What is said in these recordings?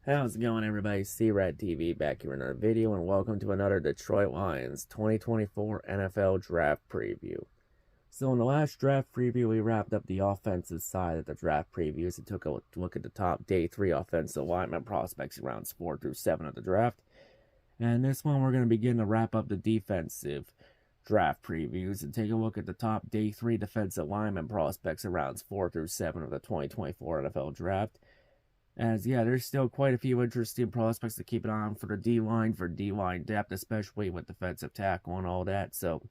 How's it going, everybody? C-RadTV back here in our video, and welcome to another Detroit Lions 2024 NFL Draft Preview. So in the last draft preview, we wrapped up the offensive side of the draft previews and took a look at the top day 3 offensive lineman prospects in rounds 4 through 7 of the draft. And this one, we're going to begin to wrap up the defensive draft previews and take a look at the top day 3 defensive lineman prospects in rounds 4 through 7 of the 2024 NFL Draft. As, yeah, there's still quite a few interesting prospects to keep an eye on for the D-line, for D-line depth, especially with defensive tackle and all that. So,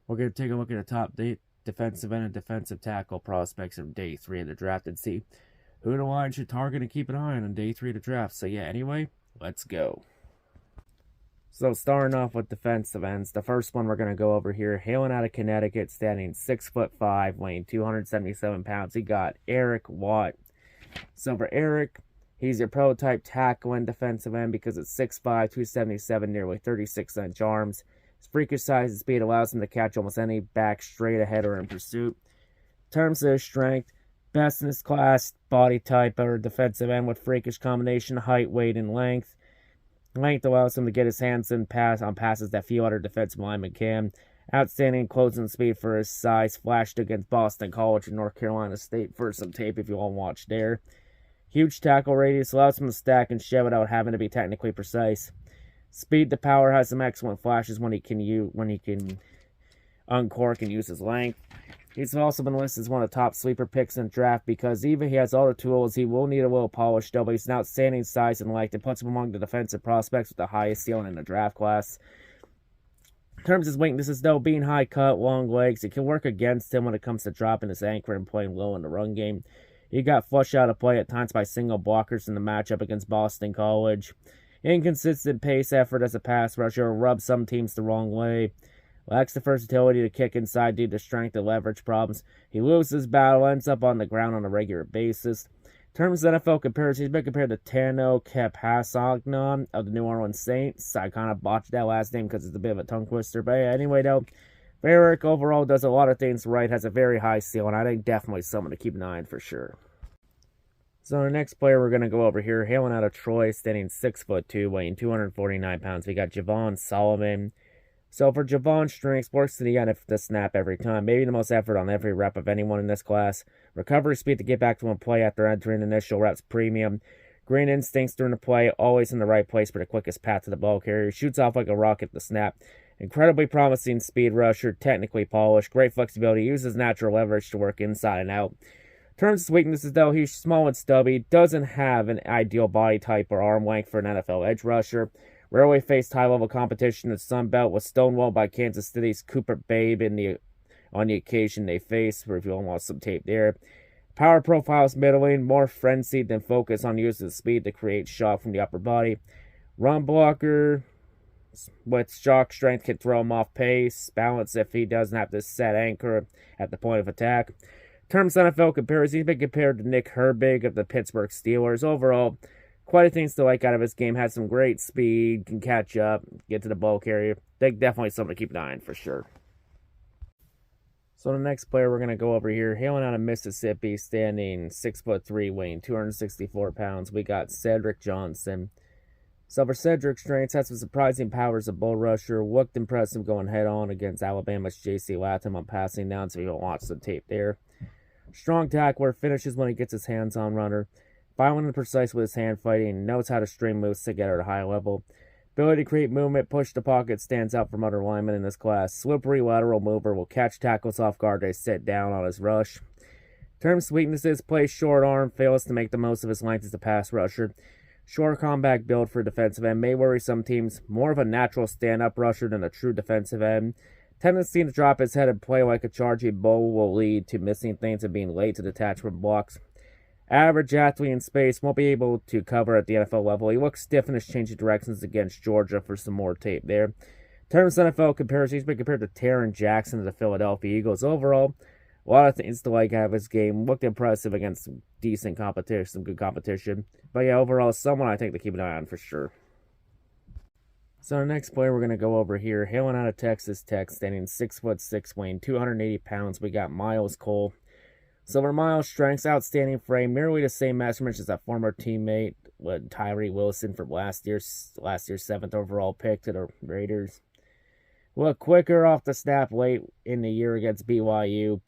we're going to take a look at the top defensive end and defensive tackle prospects of day 3 of the draft and see who the line should target and keep an eye on day 3 of the draft. So, yeah, anyway, let's go. So, starting off with defensive ends, the first one we're going to go over here, hailing out of Connecticut, standing 6'5", weighing 277 pounds. He got Eric Watt. So for Eric, he's your prototype tackle and defensive end because it's 6'5", 277, nearly 36-inch arms. His freakish size and speed allows him to catch almost any back straight ahead or in pursuit. In terms of his strength, best in his class, body type or defensive end with freakish combination, height, weight, and length. Length allows him to get his hands in on passes that few other defensive linemen can. Outstanding closing speed for his size, flashed against Boston College and North Carolina State for some tape if you want to watch there. Huge tackle radius, allows him to stack and shed without having to be technically precise. Speed to power, has some excellent flashes when he can uncork and use his length. He's also been listed as one of the top sleeper picks in the draft because even if he has all the tools, he will need a little polish though, but he's an outstanding size and length and puts him among the defensive prospects with the highest ceiling in the draft class. In terms of his weaknesses, though, being high cut, long legs, it can work against him when it comes to dropping his anchor and playing low in the run game. He got flushed out of play at times by single blockers in the matchup against Boston College. Inconsistent pace effort as a pass rusher rubs some teams the wrong way. Lacks the versatility to kick inside due to strength and leverage problems. He loses battle, ends up on the ground on a regular basis. In terms of NFL comparisons, he's been compared to Tano Kepasagnon of the New Orleans Saints. I kind of botched that last name because it's a bit of a tongue twister. But anyway, though, Eric overall does a lot of things right, has a very high ceiling. I think definitely someone to keep an eye on for sure. So the next player we're going to go over here, hailing out of Troy, standing 6'2", weighing 249 pounds. We got Javon Solomon. So for Javon's strengths, works to the end of the snap every time. Maybe the most effort on every rep of anyone in this class. Recovery speed to get back to one play after entering initial reps premium. Green instincts during the play, always in the right place for the quickest path to the ball carrier. Shoots off like a rocket at the snap. Incredibly promising speed rusher, technically polished. Great flexibility, uses natural leverage to work inside and out. In terms of weaknesses, though, he's small and stubby. Doesn't have an ideal body type or arm length for an NFL edge rusher. Rarely faced high-level competition in the Sun Belt, was stonewalled by Kansas City's Cooper Babe on the occasion they faced. If you want some tape there. Power profile is middling, more frenzied than focused on using speed to create shock from the upper body. Run blocker with shock strength can throw him off pace. Balance if he doesn't have to set anchor at the point of attack. In terms of NFL comparisons, he's been compared to Nick Herbig of the Pittsburgh Steelers. Overall, quite a things to like out of his game. Has some great speed, can catch up, get to the ball carrier. Definitely something to keep an eye on for sure. So the next player we're going to go over here, hailing out of Mississippi, standing 6'3", weighing 264 pounds. We got Cedric Johnson. So for Cedric's strengths, has some surprising powers of bull rusher. Looked impressive going head-on against Alabama's J.C. Latham on passing down, so you'll watch the tape there. Strong tackler, finishes when he gets his hands on runner. Violent and precise with his hand fighting, knows how to string moves together at a high level. Ability to create movement, push the pocket, stands out from other linemen in this class. Slippery lateral mover, will catch tackles off guard they sit down on his rush. In terms of weaknesses, plays short arm, fails to make the most of his length as a pass rusher. Short combat build for defensive end, may worry some teams. More of a natural stand-up rusher than a true defensive end. Tendency to drop his head and play like a charging bull will lead to missing things and being late to detach from blocks. Average athlete in space, won't be able to cover at the NFL level. He looks stiff in his change of directions against Georgia for some more tape there. In terms of NFL comparison, he's been compared to Taron Jackson of the Philadelphia Eagles. Overall, a lot of things to like out of his game. Looked impressive against some decent competition, some good competition. But yeah, overall, someone I think to keep an eye on for sure. So the next player we're going to go over here, hailing out of Texas Tech, standing 6'6", weighing 280 pounds. We got Miles Cole. Silver Miles strengths, outstanding frame, nearly the same measurements as that former teammate with Tyree Wilson from last year's 7th overall pick to the Raiders. Look quicker off the snap late in the year against BYU.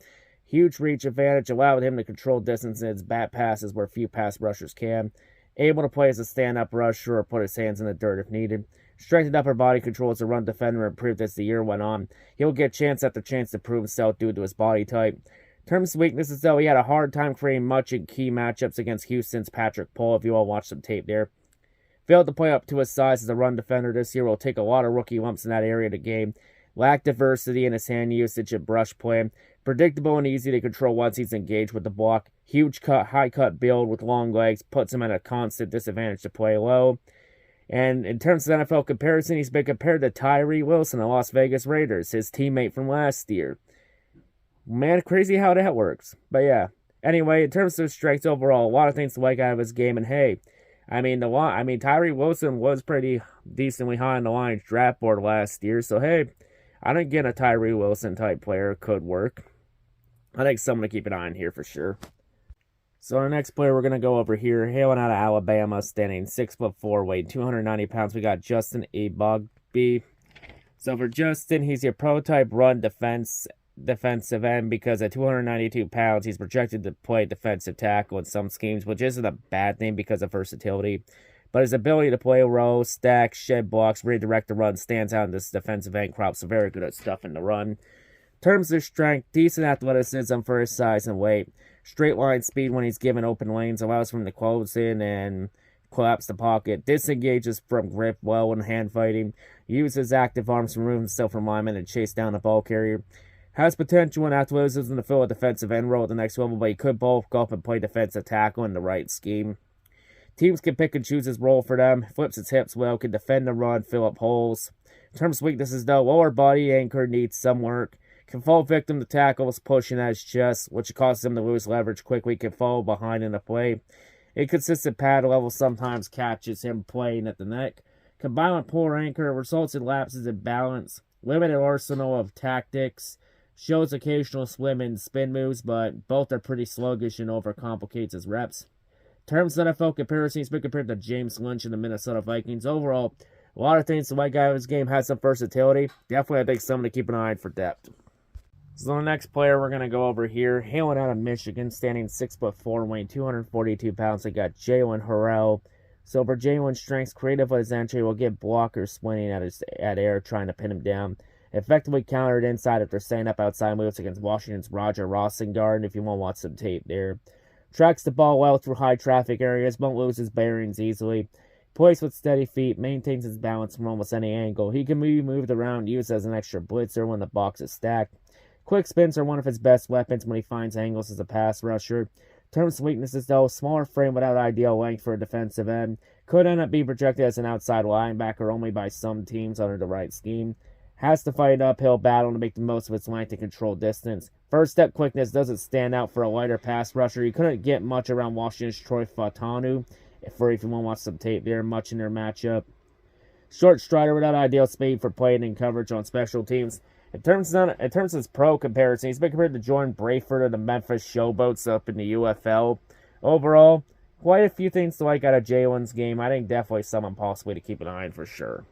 Huge reach advantage allowed him to control distance in his bat passes where few pass rushers can. Able to play as a stand-up rusher or put his hands in the dirt if needed. Strengthened upper body control as a run defender improved as the year went on. He'll get chance after chance to prove himself due to his body type. In terms of weaknesses, though, he had a hard time creating much in key matchups against Houston's Patrick Pohl, if you all watched some tape there. Failed to play up to his size as a run defender this year. Will take a lot of rookie lumps in that area of the game. Lacked diversity in his hand usage and brush play. Predictable and easy to control once he's engaged with the block. Huge cut, high cut build with long legs puts him at a constant disadvantage to play low. And in terms of NFL comparison, he's been compared to Tyree Wilson, the Las Vegas Raiders, his teammate from last year. Man, crazy how that works. But yeah. Anyway, in terms of strengths overall, a lot of things to like out of his game. And hey, Tyree Wilson was pretty decently high on the Lions draft board last year. So hey, I think getting a Tyree Wilson type player could work. I think someone to keep an eye on here for sure. So our next player we're going to go over here, hailing out of Alabama, standing 6'4", weighing 290 pounds. We got Justin Ebogbe. So for Justin, he's your prototype run defensive end because at 292 pounds, he's projected to play defensive tackle in some schemes, which isn't a bad thing because of versatility. But his ability to play row, stack, shed blocks, redirect the run stands out in this defensive end crop, so very good at stuffing the run. In terms of strength, decent athleticism for his size and weight. Straight line speed when he's given open lanes allows him to close in and collapse the pocket. Disengages from grip well when hand fighting. Uses active arms to remove himself from linemen and chase down a ball carrier. Has potential and athleticism to fill a defensive end role at the next level, but he could bulk up and play defensive tackle in the right scheme. Teams can pick and choose his role for them. Flips his hips well, can defend the run, fill up holes. In terms of weaknesses, though, lower body anchor needs some work. Can fall victim to tackles, pushing at his chest, which causes him to lose leverage quickly. Can fall behind in the play. Inconsistent pad level sometimes catches him playing at the neck. Combined with poor anchor, results in lapses in balance. Limited arsenal of tactics. Shows occasional swim and spin moves, but both are pretty sluggish and overcomplicates his reps. In terms of NFL comparison, he's been compared to James Lynch in the Minnesota Vikings. Overall, a lot of things the white guy of his game has some versatility. Definitely, I think, someone to keep an eye on for depth. So the next player we're going to go over here, hailing out of Michigan, standing 6'4", weighing 242 pounds. We got Jalen Harrell. So for Jalen's strengths, creative with his entry, will get blockers swinging at air, trying to pin him down. Effectively countered inside after setting up outside moves against Washington's Roger Rossingard, if you want to watch some tape there. Tracks the ball well through high traffic areas, won't lose his bearings easily. Plays with steady feet, maintains his balance from almost any angle. He can be moved around, used as an extra blitzer when the box is stacked. Quick spins are one of his best weapons when he finds angles as a pass rusher. In terms of weaknesses, though, smaller frame without ideal length for a defensive end. Could end up being projected as an outside linebacker only by some teams under the right scheme. Has to fight an uphill battle to make the most of its length and control distance. First step quickness doesn't stand out for a lighter pass rusher. He couldn't get much around Washington's Troy Fautanu, if you want to watch some tape there, much in their matchup. Short strider without ideal speed for playing in coverage on special teams. In terms of his pro comparison, he's been compared to Jordan Brayford of the Memphis Showboats up in the UFL. Overall, quite a few things to like out of Jalen's game. I think definitely someone possibly to keep an eye on for sure.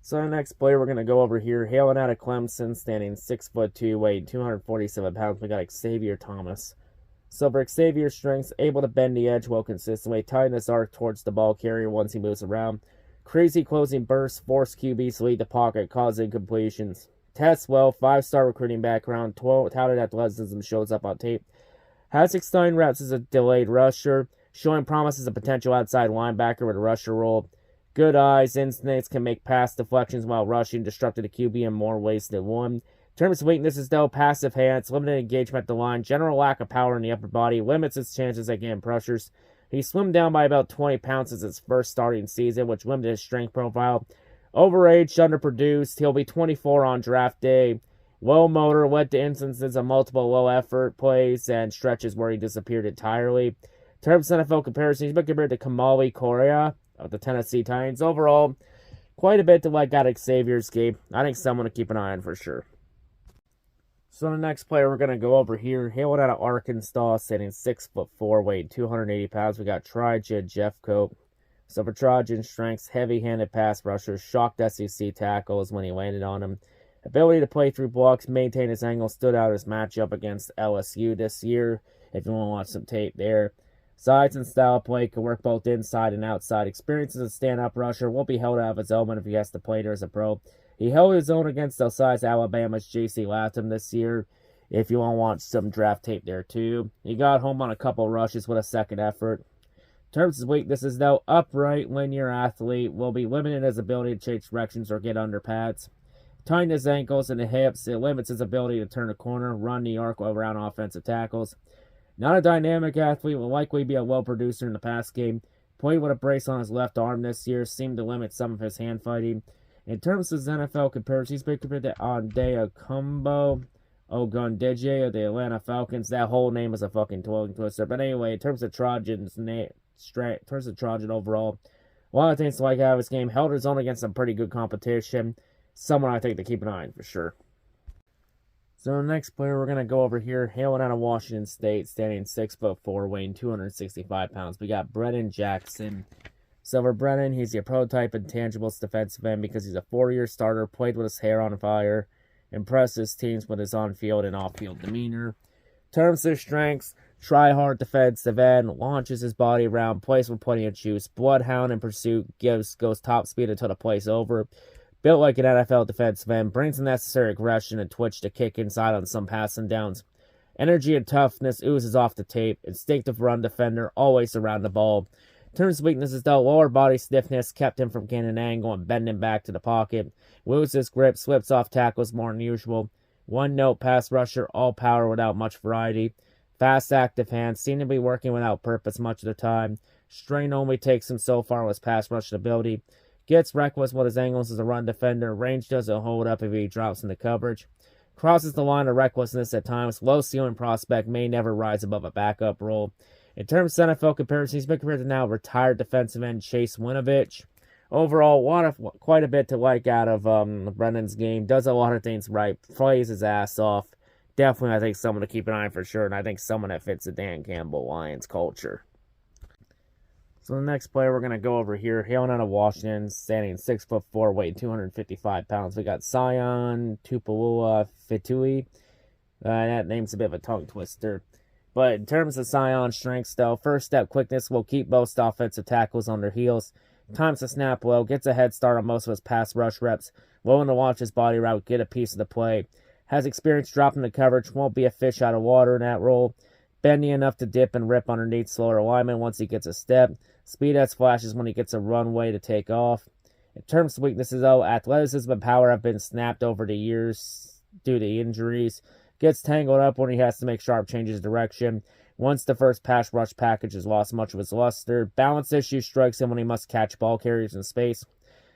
So the next player we're going to go over here, hailing out of Clemson, standing 6'2", weighing 247 pounds. We got Xavier Thomas. So for Xavier's strengths, able to bend the edge well consistently, tighten his arc towards the ball carrier once he moves around. Crazy closing bursts, force QBs to lead the pocket, causing incompletions. Tests well, 5-star recruiting background, touted athleticism shows up on tape. Has 9 reps as a delayed rusher, showing promise as a potential outside linebacker with a rusher role. Good eyes, instincts, can make pass deflections while rushing, disrupted the QB in more ways than one. In terms of weaknesses, though, passive hands, limited engagement at the line, general lack of power in the upper body, limits his chances at getting pressures. He slimmed down by about 20 pounds since his first starting season, which limited his strength profile. Overaged, underproduced, he'll be 24 on draft day. Low motor led to instances of multiple low-effort plays and stretches where he disappeared entirely. In terms of NFL comparison, he's been compared to Kamali Correa of the Tennessee Titans. Overall, quite a bit to like out of Xavier's game. I think someone to keep an eye on for sure. So the next player we're going to go over here, hailing out of Arkansas, sitting 6'4", weighing 280 pounds. We got Trajan Jeffcoat. So for Trajan's strengths, heavy-handed pass rusher, shocked SEC tackles when he landed on him. Ability to play through blocks, maintain his angle, stood out his matchup against LSU this year, if you want to watch some tape there. Size and style of play can work both inside and outside. Experience as a stand-up rusher, won't be held out of his element if he has to play there as a pro. He held his own against Elsize Alabama's J.C. Latham this year, if you want to watch some draft tape there too. He got home on a couple rushes with a second effort. In terms of weaknesses, though, upright, linear athlete, will be limited in his ability to change directions or get under pads. Tighten his ankles and the hips, it limits his ability to turn a corner, run the arc around offensive tackles. Not a dynamic athlete, will likely be a low producer in the pass game. Played with a brace on his left arm this year, seemed to limit some of his hand fighting. In terms of his NFL comparisons, he's been compared to Ogundeji Ogundeji of the Atlanta Falcons. That whole name is a fucking tongue twister. But anyway, in terms of Trajan overall, a lot of things to like out of his game. Held his own against some pretty good competition. Someone I think to keep an eye on for sure. So the next player we're going to go over here, hailing out of Washington State, standing 6'4", weighing 265 pounds. We got Brennan Jackson. So for Brennan, he's your prototype intangibles defensive end because he's a 4-year starter, played with his hair on fire, impresses teams with his on-field and off-field demeanor. Terms of strengths, try-hard defensive end, launches his body around, plays with plenty of juice, bloodhound in pursuit, goes top speed until the play's over. Built like an NFL defensive end, brings the necessary aggression and twitch to kick inside on some passing downs. Energy and toughness oozes off the tape. Instinctive run defender, always around the ball. In terms of weaknesses, though, lower body stiffness kept him from getting an angle and bending back to the pocket. Loses grip, slips off tackles more than usual. One-note pass rusher, all power without much variety. Fast, active hands, seem to be working without purpose much of the time. Strain only takes him so far with his pass rushing ability. Gets reckless with his angles as a run defender. Range doesn't hold up if he drops into coverage. Crosses the line of recklessness at times. Low ceiling prospect, may never rise above a backup role. In terms of NFL comparisons, he's been compared to now retired defensive end Chase Winovich. Overall, quite a bit to like out of Brennan's game. Does a lot of things right. Plays his ass off. Definitely, I think, someone to keep an eye on for sure. And I think someone that fits the Dan Campbell Lions culture. So the next player we're going to go over here, hailing out of Washington, standing 6'4", weighing 255 pounds. We got Sion Tupulua Fitui. That name's a bit of a tongue twister. But in terms of Sion's strengths, though, first step quickness will keep most offensive tackles on their heels. Times the snap well, gets a head start on most of his pass rush reps. Willing to watch his body route, get a piece of the play. Has experience dropping the coverage, won't be a fish out of water in that role. Bendy enough to dip and rip underneath slower linemen once he gets a step. Speed has flashes when he gets a runway to take off. In terms of weaknesses, though, athleticism and power have been snapped over the years due to injuries. Gets tangled up when he has to make sharp changes of direction. Once the first pass rush package has lost much of his luster. Balance issue strikes him when he must catch ball carriers in space.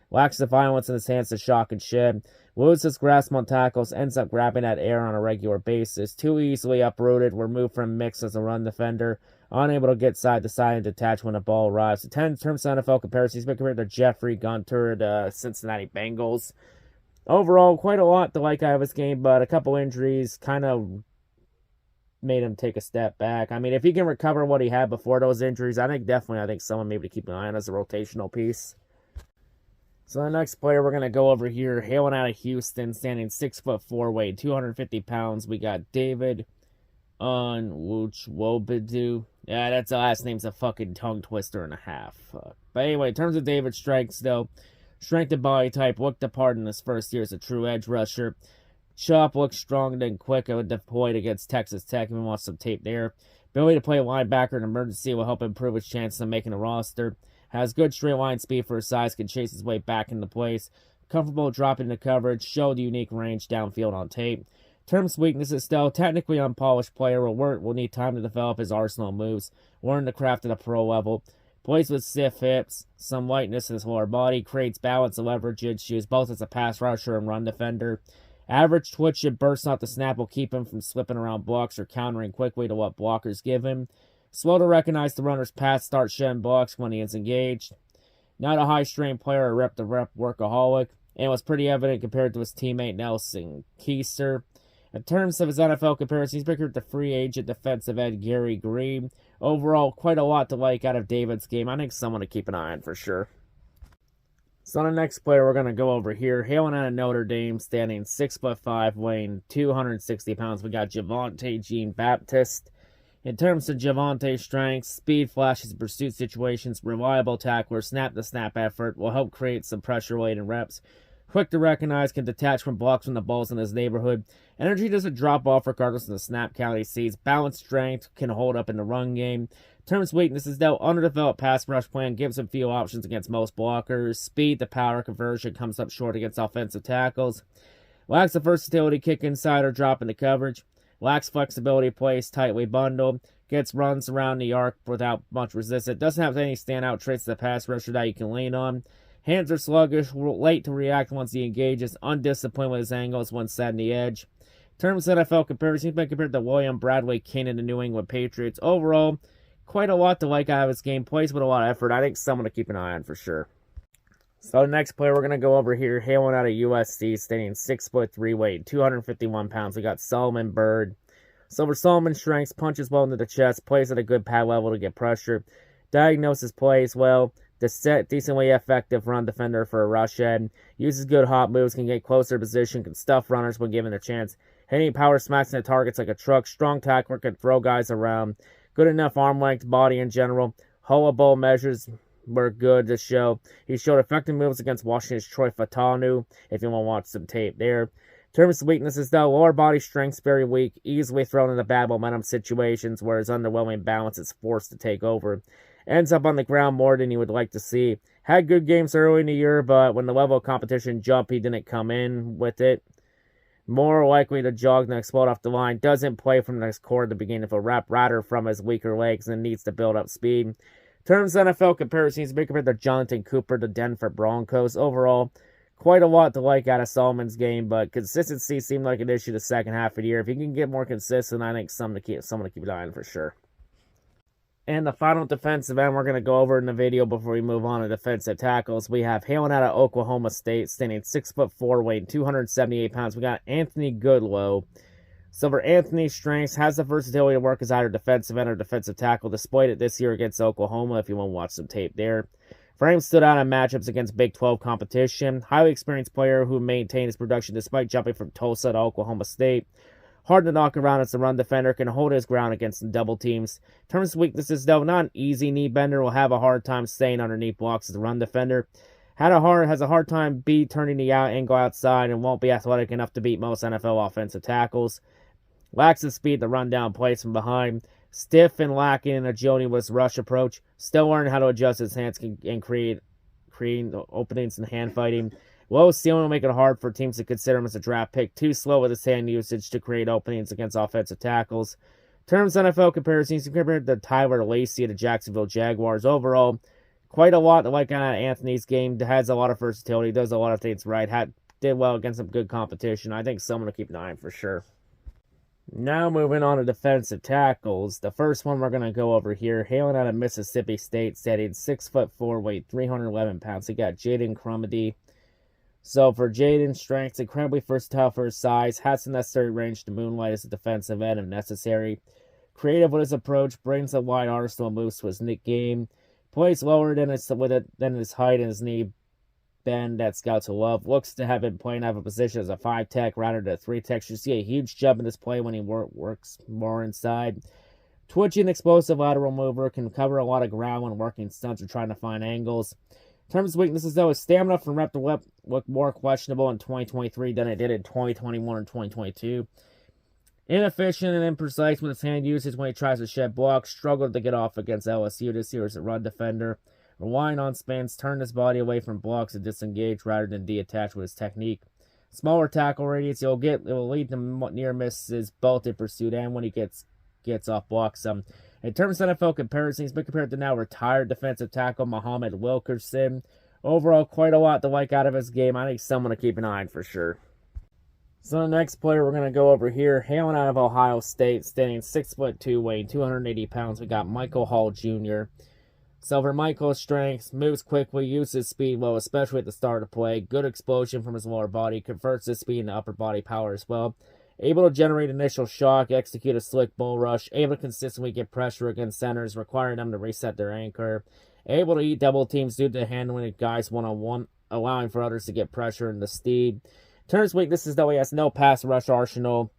Lacks the violence in his hands to shock and shed. Loses grasp on tackles, ends up grabbing at air on a regular basis. Too easily uprooted, removed from mix as a run defender. Unable to get side to side and detach when a ball arrives. In terms of NFL comparisons, he's been compared to Jeffrey Gunter of the Cincinnati Bengals. Overall, quite a lot to like out of his game, but a couple injuries kind of made him take a step back. I mean, if he can recover what he had before those injuries, I think someone maybe to keep an eye on as a rotational piece. So the next player we're going to go over here, hailing out of Houston, standing 6'4", weighing 250 pounds. We got David Onwuchwobidu. Yeah, that's the last name's a fucking tongue twister and a half. But anyway, in terms of David's strengths, though, strength and body type, looked the part in his first year as a true edge rusher. Chop looks strong and quick and deployed against Texas Tech. If you want some tape there. Ability to play linebacker in emergency will help improve his chances of making a roster. Has good straight line speed for his size, can chase his way back into place. Comfortable dropping into coverage, showed unique range downfield on tape. Terms weaknesses, still, technically unpolished player will need time to develop his arsenal of moves, learn the craft at a pro level. Plays with stiff hips, some lightness in his lower body, creates balance and leverage issues, both as a pass rusher and run defender. Average twitch and burst off the snap will keep him from slipping around blocks or countering quickly to what blockers give him. Slow to recognize the runner's path, start shedding blocks when he is engaged. Not a high-strain player or rep-to-rep workaholic, and was pretty evident compared to his teammate Nelson Keister. In terms of his NFL comparisons, he's bigger than free agent defensive end Gary Green. Overall, quite a lot to like out of David's game. I think someone to keep an eye on for sure. So the next player we're going to go over here, hailing out of Notre Dame, standing 6'5", weighing 260 pounds. We got Javonte Jean-Baptiste. In terms of Javonte's strengths, speed, flashes, and pursuit situations, reliable tackler, snap-to-snap effort, will help create some pressure-laden reps. Quick to recognize, can detach from blocks when the ball's in his neighborhood. Energy doesn't drop off regardless of the snap count he sees. Balanced strength, can hold up in the run game. In terms of weaknesses, though, underdeveloped pass rush plan gives him few options against most blockers. Speed to power conversion comes up short against offensive tackles. Lacks the versatility, kick inside or drop into coverage. Lacks flexibility, plays tightly bundled. Gets runs around the arc without much resistance. Doesn't have any standout traits to the pass rusher that you can lean on. Hands are sluggish, late to react once he engages. Undisciplined with his angles when setting the edge. In terms of NFL comparison, he's been compared to William Bradley King in the New England Patriots. Overall, quite a lot to like out of his game. Plays with a lot of effort. I think someone to keep an eye on for sure. So the next player we're going to go over here, hailing out of USC, standing 6'3", weighing 251 pounds. We got Solomon Byrd. So for Solomon's strengths, punches well into the chest, plays at a good pad level to get pressure. Diagnoses plays well. Decently effective run defender for a rush end. Uses good hop moves, can get closer position, can stuff runners when given a chance. Hitting power smacks into targets like a truck. Strong tackler, can throw guys around. Good enough arm length, body in general. Hula bowl measures were good to show. He showed effective moves against Washington's Troy Fautanu, if you want to watch some tape there. In terms of weaknesses, though, lower body strength's very weak, easily thrown into bad momentum situations where his underwhelming balance is forced to take over. Ends up on the ground more than you would like to see. Had good games early in the year, but when the level of competition jumped, he didn't come in with it. More likely to jog than explode off the line. Doesn't play from the core at the beginning of a rep, rather from his weaker legs, and needs to build up speed. In terms of NFL comparisons, he's been compared to Jonathan Cooper, the Denver Broncos. Overall, quite a lot to like out of Solomon's game, but consistency seemed like an issue the second half of the year. If he can get more consistent, I think someone to keep an eye on for sure. And the final defensive end we're going to go over in the video before we move on to defensive tackles, we have hailing out of Oklahoma State, standing 6'4", weighing 278 pounds. We got Anthony Goodlow. So for Anthony's strengths, has the versatility to work as either defensive end or defensive tackle. Displayed it this year against Oklahoma, if you want to watch some tape there. For him, stood out in matchups against Big 12 competition. Highly experienced player who maintained his production despite jumping from Tulsa to Oklahoma State. Hard to knock around as a run defender, can hold his ground against the double teams. In terms of weaknesses, though, not an easy knee bender, will have a hard time staying underneath blocks as a run defender. Has a hard time turning the angle outside and won't be athletic enough to beat most NFL offensive tackles. Lacks the speed to run down plays from behind. Stiff and lacking in agility with his rush approach. Still learning how to adjust his hands and create openings in hand fighting. Low ceiling will make it hard for teams to consider him as a draft pick. Too slow with his hand usage to create openings against offensive tackles. In terms of NFL comparisons, compared to Tyler Lacey of the Jacksonville Jaguars. Overall, quite a lot to like out of Anthony's game. Has a lot of versatility. Does a lot of things right. Did well against some good competition. I think someone to keep an eye on for sure. Now moving on to defensive tackles. The first one we're going to go over here, hailing out of Mississippi State, standing 6'4", weight 311 pounds. We got Jaden Crumedy. So for Jaden's strengths, incredibly versatile for his size, has the necessary range to moonlight as a defensive end if necessary. Creative with his approach, brings a wide arsenal of moves to his nick game. Plays lower than his height and his knee bend that scouts will love. Looks to have been playing out of a position as a 5-tech rather than a 3-tech. You see a huge jump in this play when he works more inside. Twitching, explosive lateral mover, can cover a lot of ground when working stunts or trying to find angles. In terms of weaknesses, though, his stamina from rep to rep looked more questionable in 2023 than it did in 2021 and 2022. Inefficient and imprecise with his hand usage when he tries to shed blocks. Struggled to get off against LSU this year as a run defender. Relying on spans, turned his body away from blocks and disengage rather than detach with his technique. Smaller tackle radius, it will lead to near misses both in pursuit and when he gets off blocks. In terms of NFL comparison, he's been compared to now retired defensive tackle Muhammad Wilkerson. Overall, quite a lot to like out of his game. I think someone to keep an eye on for sure. So the next player we're going to go over here, hailing out of Ohio State, standing 6'2", weighing 280 pounds. We got Michael Hall Jr. So for Michael's strengths, moves quickly, uses speed low, especially at the start of play. Good explosion from his lower body, converts his speed into upper body power as well. Able to generate initial shock, execute a slick bull rush, able to consistently get pressure against centers, requiring them to reset their anchor, able to eat double teams due to handling guys one-on-one, allowing for others to get pressure in the speed. Turns weaknesses, though, he has no pass rush arsenal,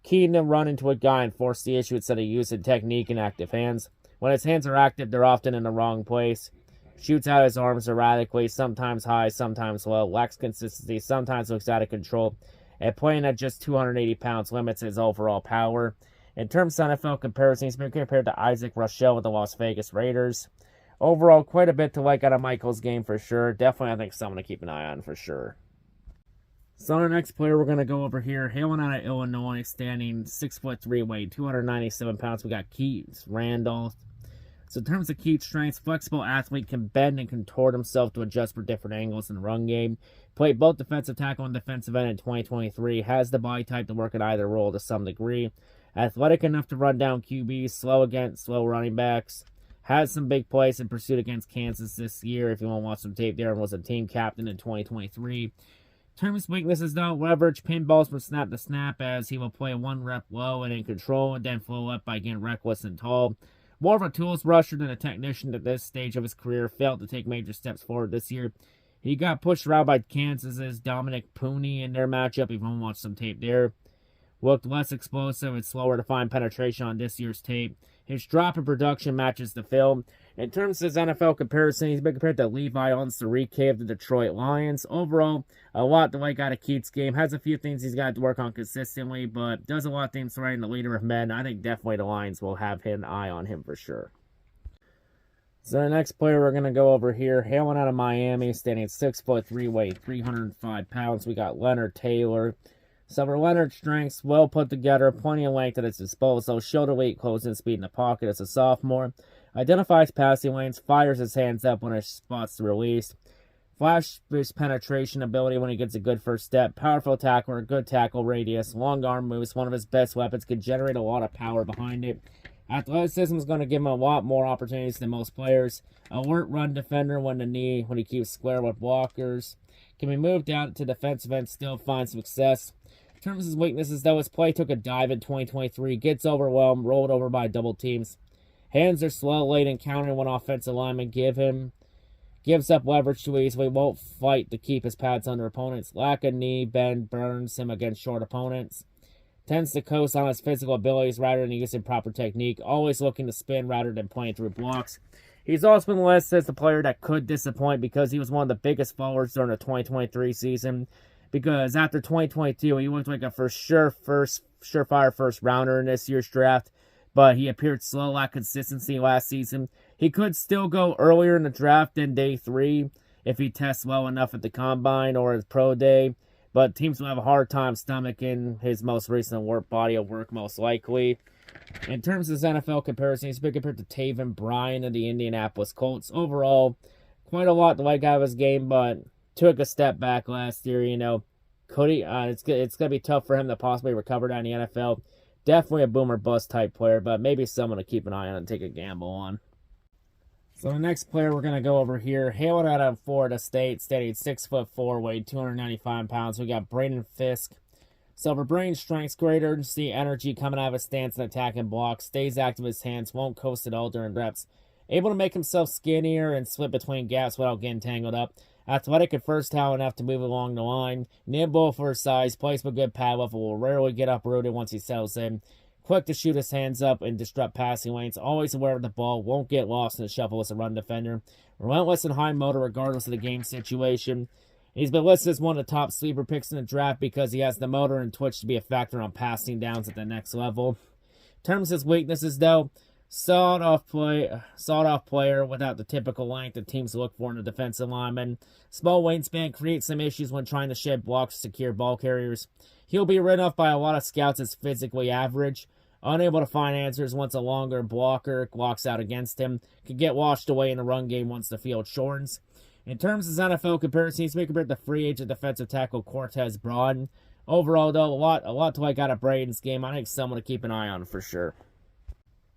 keen to run into a guy and force the issue instead of using technique and active hands. When his hands are active, they're often in the wrong place. Shoots out his arms erratically, sometimes high, sometimes low, lacks consistency, sometimes looks out of control, and playing at just 280 pounds limits his overall power. In terms of NFL comparison, he's been compared to Isaac Rochelle with the Las Vegas Raiders. Overall, quite a bit to like out of Michael's game for sure. Definitely, I think, someone to keep an eye on for sure. So our next player we're going to go over here, hailing out of Illinois, standing 6'3", weight 297 pounds. We got Keith Randolph. So in terms of Keith's strengths, flexible athlete, can bend and contort himself to adjust for different angles in the run game. Played both defensive tackle and defensive end in 2023. Has the body type to work at either role to some degree. Athletic enough to run down QBs, slow against slow running backs. Has some big plays in pursuit against Kansas this year, if you want to watch some tape there, and was a team captain in 2023. Terms of weaknesses, though, leverage pinballs from snap to snap, as he will play one rep low and in control, and then flow up by getting reckless and tall. More of a tools rusher than a technician at this stage of his career. Failed to take major steps forward this year. He got pushed around by Kansas's Dominic Pooney in their matchup, if you want to watch some tape there. Looked less explosive and slower to find penetration on this year's tape. His drop in production matches the film. In terms of his NFL comparison, he's been compared to Levi Onwuzurike of the Detroit Lions. Overall, a lot to like out of Keith's game. Has a few things he's got to work on consistently, but does a lot of things right in the leader of men. I think definitely the Lions will have an eye on him for sure. So the next player we're going to go over here, hailing out of Miami, standing 6'3", weight 305 pounds. We got Leonard Taylor. So for Leonard's strengths, well put together, plenty of length at his disposal, shoulder weight, closing speed in the pocket as a sophomore, identifies passing lanes, fires his hands up when he spots the release, flash his penetration ability when he gets a good first step, powerful tackler, good tackle radius, long arm moves, one of his best weapons, can generate a lot of power behind it. Athleticism is going to give him a lot more opportunities than most players. Alert run defender when he keeps square with blockers. Can be moved out to defensive end, still find success. In terms of his weaknesses, though, his play took a dive in 2023, gets overwhelmed, rolled over by double teams. Hands are slow, late in countering when offensive linemen gives up leverage too easily, won't fight to keep his pads under opponents. Lack of knee bend burns him against short opponents. Tends to coast on his physical abilities rather than using proper technique, always looking to spin rather than playing through blocks. He's also been listed as the player that could disappoint because he was one of the biggest fallers during the 2023 season. Because after 2022, he looked like a surefire first rounder in this year's draft, but he appeared slow, lacked consistency last season. He could still go earlier in the draft than day 3 if he tests well enough at the combine or his pro day, but teams will have a hard time stomaching his most recent body of work, most likely. In terms of his NFL comparison, he's been compared to Taven Bryan of the Indianapolis Colts. Overall, quite a lot to like out of his game, but took a step back last year. Could he? It's going to be tough for him to possibly recover that in the NFL. Definitely a boomer bust type player, but maybe someone to keep an eye on and take a gamble on. So the next player we're going to go over here, hailing out of Florida State, standing 6'4", weighed 295 pounds. We got Braden Fisk. So for Braden's strengths, great urgency, energy coming out of his stance and attacking blocks, stays active with his hands, won't coast at all during reps. Able to make himself skinnier and slip between gaps without getting tangled up. Athletic and first talent enough to move along the line. Nimble for his size, plays with good pad level, will rarely get uprooted once he settles in. Quick to shoot his hands up and disrupt passing lanes. Always aware of the ball, won't get lost in the shuffle as a run defender. Relentless and high motor regardless of the game situation. He's been listed as one of the top sleeper picks in the draft because he has the motor and twitch to be a factor on passing downs at the next level. In terms of his weaknesses, though, sawed-off player without the typical length that teams look for in a defensive lineman. Small wingspan creates some issues when trying to shed blocks to secure ball carriers. He'll be written off by a lot of scouts as physically average. Unable to find answers once a longer blocker walks out against him. Can get washed away in the run game once the field shortens. In terms of his NFL comparison, he's been compared to free agent defensive tackle Cortez Broughton. Overall, though, a lot to like out of Braden's game. I think someone to keep an eye on for sure.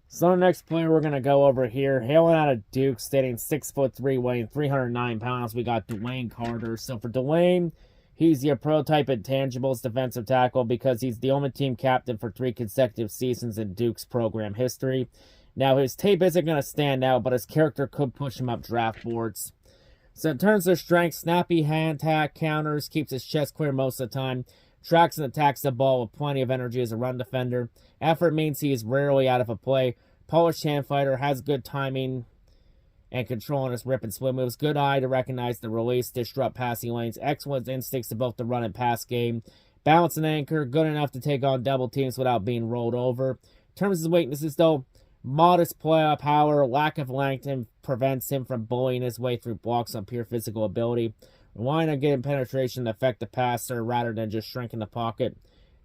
So the next player we're going to go over here, hailing out of Duke, standing 6'3", weighing 309 pounds, we got Dwayne Carter. So for Dwayne, He's your prototype intangibles defensive tackle because he's the only team captain for 3 consecutive seasons in Duke's program history. Now, his tape isn't going to stand out, but his character could push him up draft boards. So in terms of strength, snappy hand attack, counters, keeps his chest clear most of the time, tracks and attacks the ball with plenty of energy as a run defender. Effort means he is rarely out of a play. Polished hand fighter, has good timing and control on his rip and split moves. Good eye to recognize the release, disrupt passing lanes. Excellent instincts to both the run and pass game. Balance and anchor, good enough to take on double teams without being rolled over. In terms of weaknesses, though, modest playoff power, lack of length prevents him from bullying his way through blocks on pure physical ability. Relying on getting penetration to affect the passer rather than just shrinking the pocket.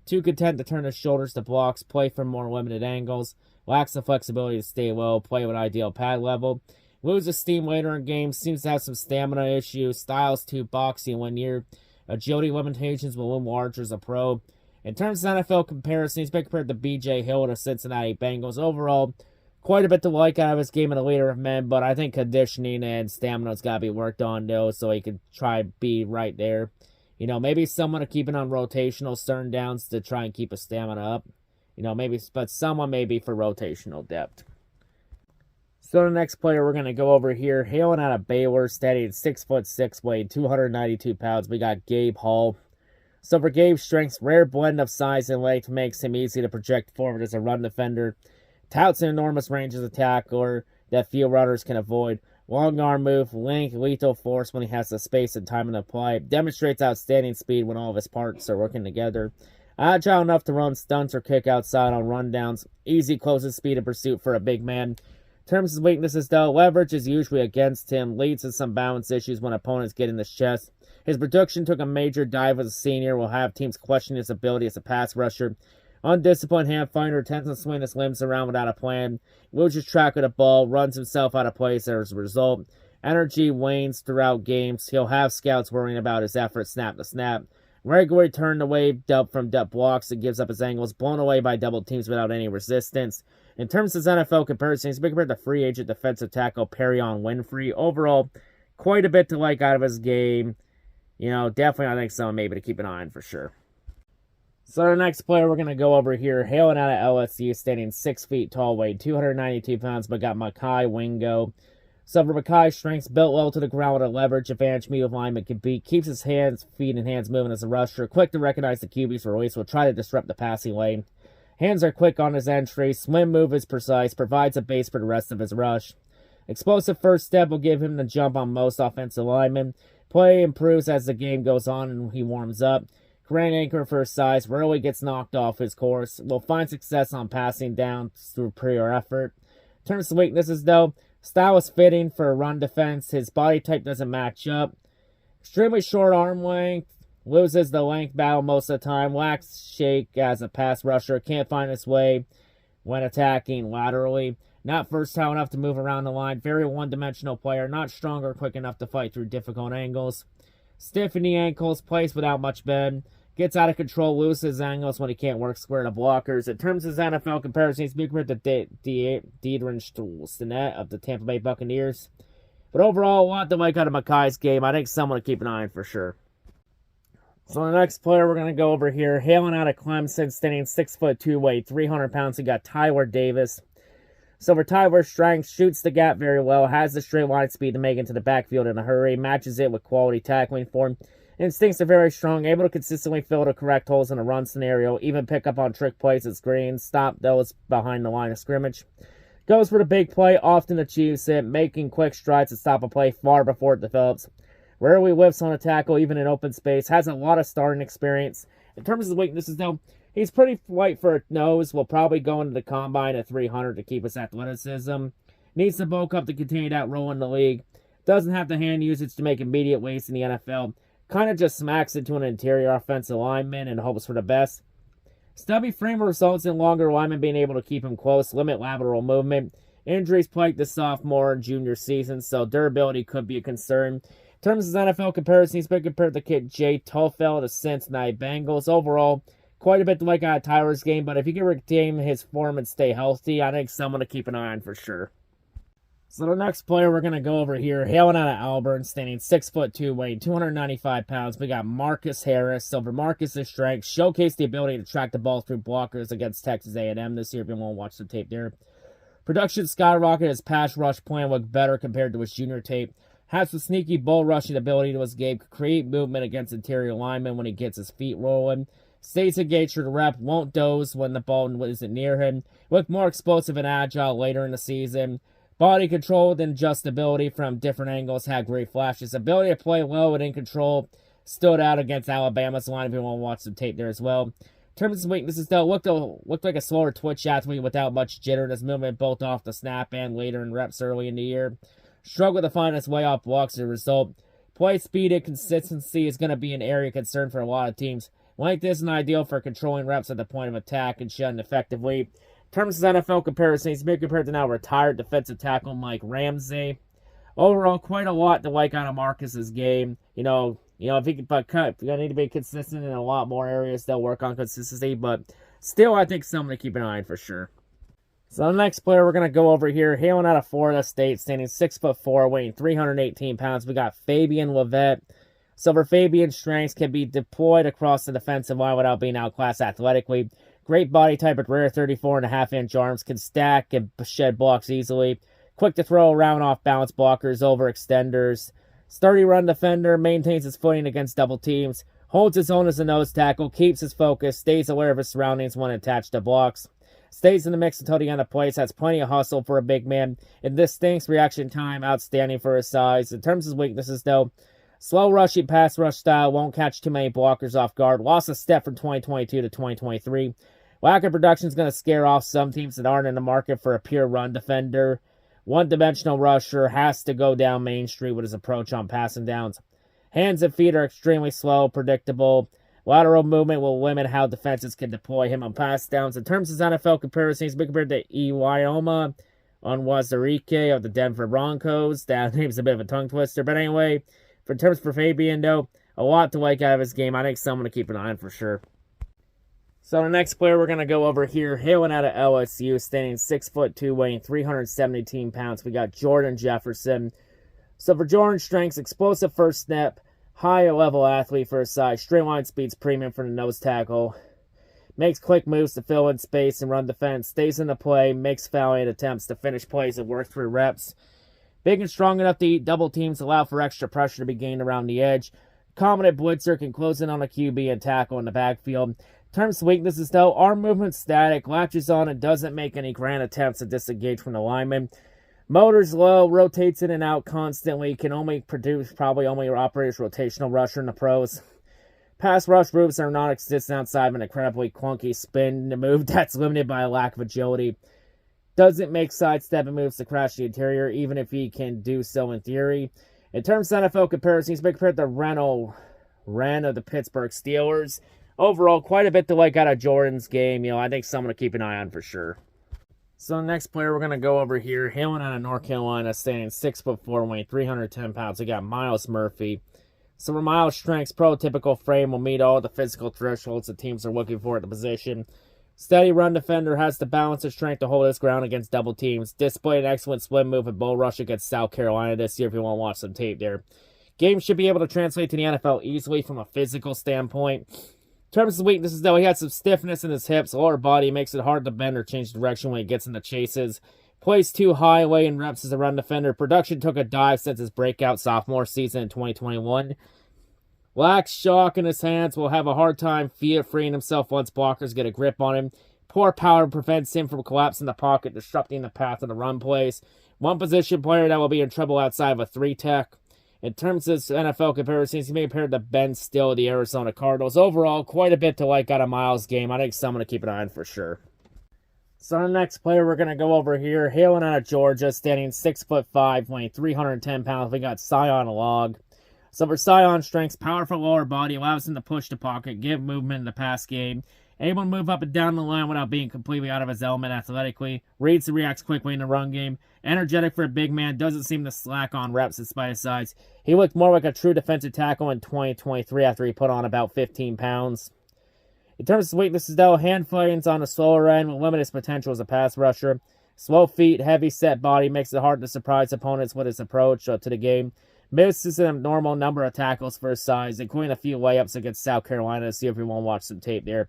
Too content to turn his shoulders to blocks, play from more limited angles. Lacks the flexibility to stay low, play with ideal pad level. Loses steam later in games, seems to have some stamina issues. Styles too boxy one year. Agility limitations will loom larger as a pro. In terms of NFL comparisons, he's been compared to B.J. Hill of the Cincinnati Bengals. Overall, quite a bit to like out of his game and a leader of men, but I think conditioning and stamina's got to be worked on, though, so he could try to be right there. You know, maybe someone to keep it on rotational certain downs to try and keep his stamina up. You know, maybe, but someone maybe for rotational depth. So the next player we're going to go over here, hailing out of Baylor, steady at 6'6", weighed 292 pounds. We got Gabe Hall. So for Gabe's strengths, rare blend of size and length makes him easy to project forward as a run defender. Touts an enormous range as a tackler that few runners can avoid. Long arm move, length, lethal force when he has the space and time to apply. Demonstrates outstanding speed when all of his parts are working together. Agile enough to run stunts or kick outside on rundowns. Easy closest speed of pursuit for a big man. In terms of weaknesses, though, leverage is usually against him. Leads to some balance issues when opponents get in his chest. His production took a major dive as a senior. Will have teams question his ability as a pass rusher. Undisciplined hand fighter, tends to swing his limbs around without a plan. Loses track of the ball, runs himself out of place as a result. Energy wanes throughout games. He'll have scouts worrying about his effort snap to snap. Regularly turned away from dub blocks and gives up his angles, blown away by double teams without any resistance. In terms of his NFL comparison, he's been compared to free agent defensive tackle Perion Winfrey. Overall, quite a bit to like out of his game. You know, definitely I think someone maybe to keep an eye on for sure. So the next player we're going to go over here, hailing out of LSU, standing 6 feet tall, weighed 292 pounds, but got Makai Wingo. So for Makai's strengths, built low to the ground with a leverage advantage medium lineman can beat, keeps his hands, feet, and hands moving as a rusher, quick to recognize the QB's release, will try to disrupt the passing lane. Hands are quick on his entry, swim move is precise, provides a base for the rest of his rush. Explosive first step will give him the jump on most offensive linemen. Play improves as the game goes on and he warms up. Grand anchor for his size, rarely gets knocked off his course. Will find success on passing down through prior effort. In terms of weaknesses, though, style is fitting for a run defense. His body type doesn't match up. Extremely short arm length. Loses the length battle most of the time. Lacks shake as a pass rusher. Can't find his way when attacking laterally. Not versatile enough to move around the line. Very one-dimensional player. Not strong or quick enough to fight through difficult angles. Stiff in the ankles. Plays without much bend. Gets out of control. Loses angles when he can't work square to blockers. In terms of his NFL comparison, he's compared to Deidrin Stinnett of the Tampa Bay Buccaneers. But overall, a lot to like out of Makai's game. I think someone to keep an eye on for sure. So the next player we're going to go over here, hailing out of Clemson, standing 6'2", weighed 300 pounds. We got Tyler Davis. So for Tyler's strength, shoots the gap very well, has the straight line speed to make it into the backfield in a hurry, matches it with quality tackling form. Instincts are very strong, able to consistently fill the correct holes in a run scenario, even pick up on trick plays at screens, stop those behind the line of scrimmage. Goes for the big play, often achieves it, making quick strides to stop a play far before it develops. Rarely whiffs on a tackle, even in open space. Has a lot of starting experience. In terms of his weaknesses, though, he's pretty light for a nose. Will probably go into the combine at 300 to keep his athleticism. Needs to bulk up to continue that role in the league. Doesn't have the hand usage to make immediate waste in the NFL. Kind of just smacks into an interior offensive lineman and hopes for the best. Stubby frame results in longer linemen being able to keep him close, limit lateral movement. Injuries plagued the sophomore and junior seasons, so durability could be a concern. In terms of his NFL comparison, he's been compared to kid Jay Tufel of the Cincinnati Bengals. Overall, quite a bit to like out of Tyler's game, but if he can retain his form and stay healthy, I think someone to keep an eye on for sure. So the next player we're going to go over here, hailing out of Auburn, standing 6'2", weighing 295 pounds. We got Marcus Harris. So for Marcus's strength, showcased the ability to track the ball through blockers against Texas A&M this year, if you want to watch the tape there. Production skyrocketed, his pass rush plan looked better compared to his junior tape. Has the sneaky bull rushing ability to his game, create movement against interior linemen when he gets his feet rolling. Stays engaged for the rep, won't doze when the ball isn't near him. Looked more explosive and agile later in the season. Body control and adjustability from different angles, had great flashes. Ability to play low and in control stood out against Alabama's line, if you want to watch some tape there as well. In terms of weaknesses, though, looked like a slower twitch athlete without much jitter in his movement, both off the snap and later in reps early in the year. Struggled to find his way off blocks as a result. Play speed and consistency is going to be an area of concern for a lot of teams. Length isn't ideal for controlling reps at the point of attack and shutting effectively. In terms of NFL comparisons, he's been compared to now retired defensive tackle Mike Ramsey. Overall, quite a lot to like out of Marcus's game. You know, if he can need to be consistent in a lot more areas, they'll work on consistency. But still, I think something to keep an eye on for sure. So the next player we're going to go over here, hailing out of Florida State, standing 6'4", weighing 318 pounds. We got Fabian Levette. So for Fabian's strengths can be deployed across the defensive line without being outclassed athletically. Great body type with rare 34.5-inch arms, can stack and shed blocks easily. Quick to throw around off-balance blockers, overextenders. Sturdy run defender, maintains his footing against double teams. Holds his own as a nose tackle, keeps his focus, stays aware of his surroundings when attached to blocks. Stays in the mix until the end of plays, has plenty of hustle for a big man. In distinct reaction time, outstanding for his size. In terms of his weaknesses, though, slow rushing pass rush style, won't catch too many blockers off guard. Lost a step from 2022 to 2023. Lack of production is going to scare off some teams that aren't in the market for a pure run defender. One-dimensional rusher, has to go down Main Street with his approach on passing downs. Hands and feet are extremely slow, predictable. Lateral movement will limit how defenses can deploy him on pass downs. In terms of NFL comparisons, he's been compared to Iwaioma Onwazurike of the Denver Broncos. That name's a bit of a tongue twister. But anyway, in terms for Fabian, though, a lot to like out of his game. I think someone to keep an eye on for sure. So the next player we're going to go over here, hailing out of LSU, standing 6'2", weighing 317 pounds. We got Jordan Jefferson. So for Jordan's strengths, explosive first step, higher level athlete for his size, straight line speed's premium for the nose tackle. Makes quick moves to fill in space and run defense, stays in the play, makes fouling attempts to finish plays and work through reps. Big and strong enough to eat double teams, allow for extra pressure to be gained around the edge. Competent blitzer, can close in on a QB and tackle in the backfield. In terms of weaknesses, though, arm movement static, latches on and doesn't make any grand attempts to disengage from the lineman. Motor's low, rotates in and out constantly, can only produce probably only operate as rotational rusher in the pros. Pass rush moves are non-existent outside of an incredibly clunky spin move that's limited by a lack of agility. Doesn't make sidestepping moves to crash the interior, even if he can do so in theory. In terms of NFL comparisons, he's been compared to Wren of the Pittsburgh Steelers. Overall, quite a bit to like out of Jordan's game. I think someone to keep an eye on for sure. So the next player we're going to go over here, hailing out of North Carolina, standing 6'4", weighing 310 pounds. We got Myles Murphy. So for Myles' strengths, prototypical frame will meet all the physical thresholds the teams are looking for at the position. Steady run defender, has the balance and strength to hold his ground against double teams. Displayed an excellent split move and bull rush against South Carolina this year if you want to watch some tape there. Game should be able to translate to the NFL easily from a physical standpoint. In terms of weaknesses, though, he has some stiffness in his hips. Lower body makes it hard to bend or change direction when he gets into chases. Plays too high away in reps as a run defender. Production took a dive since his breakout sophomore season in 2021. Lacks shock in his hands. Will have a hard time freeing himself once blockers get a grip on him. Poor power prevents him from collapsing the pocket, disrupting the path of the run plays. One position player that will be in trouble outside of a 3-tech. In terms of NFL comparisons, he may compare to Ben Still of the Arizona Cardinals. Overall, quite a bit to like out of Myles' game. I think someone to keep an eye on for sure. So the next player we're going to go over here, hailing out of Georgia, standing 6'5", weighing 310 pounds. We got Sion Log. So for Sion's strengths, powerful lower body, allows him to push the pocket, give movement in the pass game. Able to move up and down the line without being completely out of his element athletically. Reads and reacts quickly in the run game. Energetic for a big man. Doesn't seem to slack on reps despite his size. He looked more like a true defensive tackle in 2023 after he put on about 15 pounds. In terms of weaknesses, though, hand flames on the slower end will limit his potential as a pass rusher. Slow feet, heavy set body makes it hard to surprise opponents with his approach to the game. Misses an abnormal number of tackles for his size, including a few layups against South Carolina. See if you want to watch some tape there.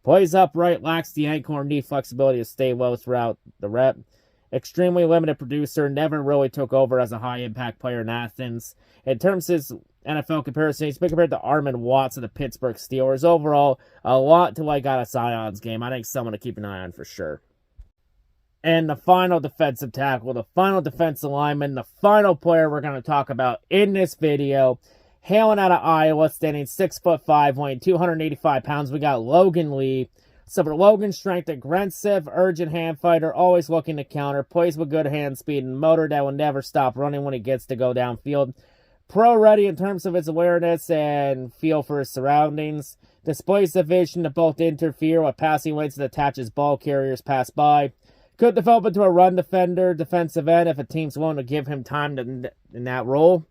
Plays upright, lacks the ankle or knee flexibility to stay low throughout the rep. Extremely limited producer, never really took over as a high-impact player in Athens. In terms of his NFL comparison, he's been compared to Armand Watts of the Pittsburgh Steelers. Overall, a lot to like out of Zion's game. I think someone to keep an eye on for sure. And the final defensive tackle, the final defensive lineman, the final player we're going to talk about in this video, hailing out of Iowa, standing 6'5", weighing 285 pounds, we got Logan Lee. So for Logan's strength, aggressive, urgent hand fighter, always looking to counter, plays with good hand speed and motor that will never stop running when he gets to go downfield. Pro-ready in terms of his awareness and feel for his surroundings. Displays the vision to both interfere with passing lanes that attaches ball carriers pass by. Could develop into a run defender, defensive end if a team's willing to give him time in that role.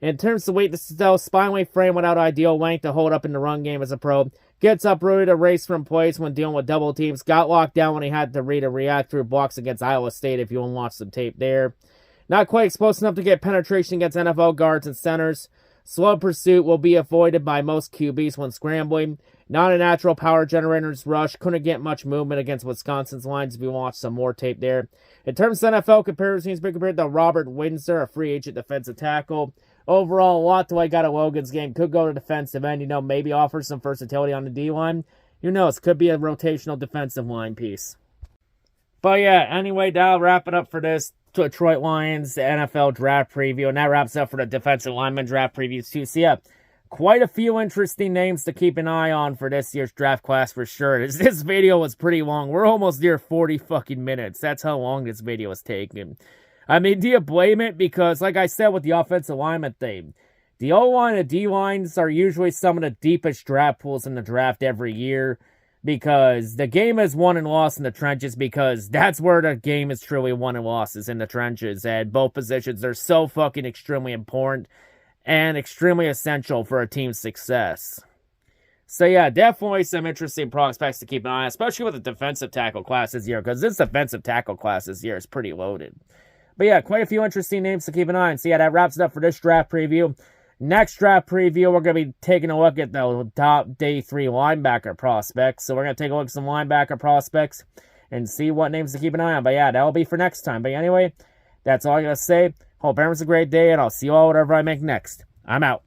In terms of weight, this is still spinally frame without ideal length to hold up in the run game as a pro. Gets uprooted, erased from place when dealing with double teams. Got locked down when he had to read and react through blocks against Iowa State if you want to watch some tape there. Not quite explosive enough to get penetration against NFL guards and centers. Slow pursuit will be avoided by most QBs when scrambling. Not a natural power generator's rush. Couldn't get much movement against Wisconsin's lines if you watch some more tape there. In terms of NFL comparison, he's been compared to Robert Windsor, a free agent defensive tackle. Overall, a lot to like out of Logan's game. Could go to defensive end, maybe offer some versatility on the D-line. Who knows? Could be a rotational defensive line piece. But yeah, anyway, that'll wrap it up for this Detroit Lions NFL draft preview. And that wraps up for the defensive lineman draft previews too. So yeah, quite a few interesting names to keep an eye on for this year's draft class for sure. This video was pretty long. We're almost near 40 fucking minutes. That's how long this video is taking. I mean, do you blame it? Because, like I said with the offensive lineman thing, the O-line and D-lines are usually some of the deepest draft pools in the draft every year because the game is won and lost in the trenches because that's where the game is truly won and lost is in the trenches. And both positions are so fucking extremely important and extremely essential for a team's success. So yeah, definitely some interesting prospects to keep an eye on, especially with the defensive tackle class this year because this defensive tackle class this year is pretty loaded. But yeah, quite a few interesting names to keep an eye on. So yeah, that wraps it up for this draft preview. Next draft preview, we're going to be taking a look at the top day 3 linebacker prospects. So we're going to take a look at some linebacker prospects and see what names to keep an eye on. But yeah, that'll be for next time. But anyway, that's all I got to say. Hope everyone's a great day, and I'll see you all whatever I make next. I'm out.